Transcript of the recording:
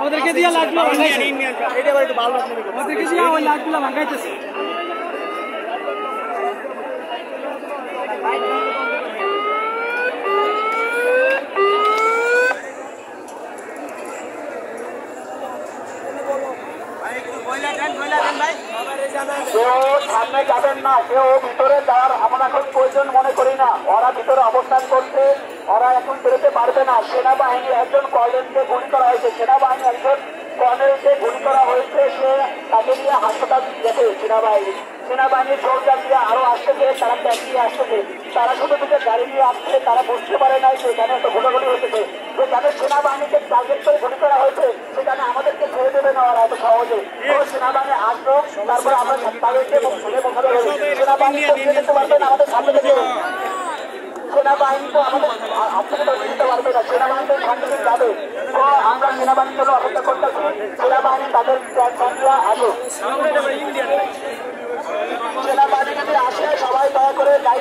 ওদেরকে দিয়া লাগলো এটা একটু ভালো ওদেরকে দিয়া ওই লাগলো ভাঙাইতেছে কেউ সামনে যাবেন না, কেউ ভিতরে যাওয়ার আমরা এখন প্রয়োজন মনে করি না। ওরা ভিতরে অবস্থান করছে, ওরা এখন বেরোতে পারবে না। সেনাবাহিনী একজন কর্নেলকে গুলি করা হয়েছে, সেনাবাহিনী একজন কর্নেলকে গুলি করা হয়েছে, সে তাকে নিয়ে হাসপাতাল গেছে। সেনাবাহিনীর সরকার দিয়ে আরো আসতেছে, তারা ট্যাঙ্ক নিয়ে আসতেছে, তারা শুধু দুটো গাড়ি নিয়ে আসছে। তারা বুঝতে পারে নাই সেখানে একটা ঘোরাঘুরি হয়েছে, যেখানে সেনাবাহিনীকে টার্গেট করে গুলি করা হয়েছে সেখানে আমাদেরকে ছেড়ে দেবে না ওরা এত সহজে। সেনাবাহিনী আসলো, তারপরে আমরা তাদেরকে সেনাবাহিনী যেতে পারবে না আমাদের সামনে থেকে। সেনাবাহিনী তো আমাদের আপনাকে দিতে পারবে না, সেনাবাহিনী সামনে থেকে যাবে। তো আমরা সেনাবাহিনীর জন্য অপেক্ষা করতেছি, সেনাবাহিনী তাদের আসো। সেনাবাহিনী যদি আসে সবাই দয়া করে গাড়ি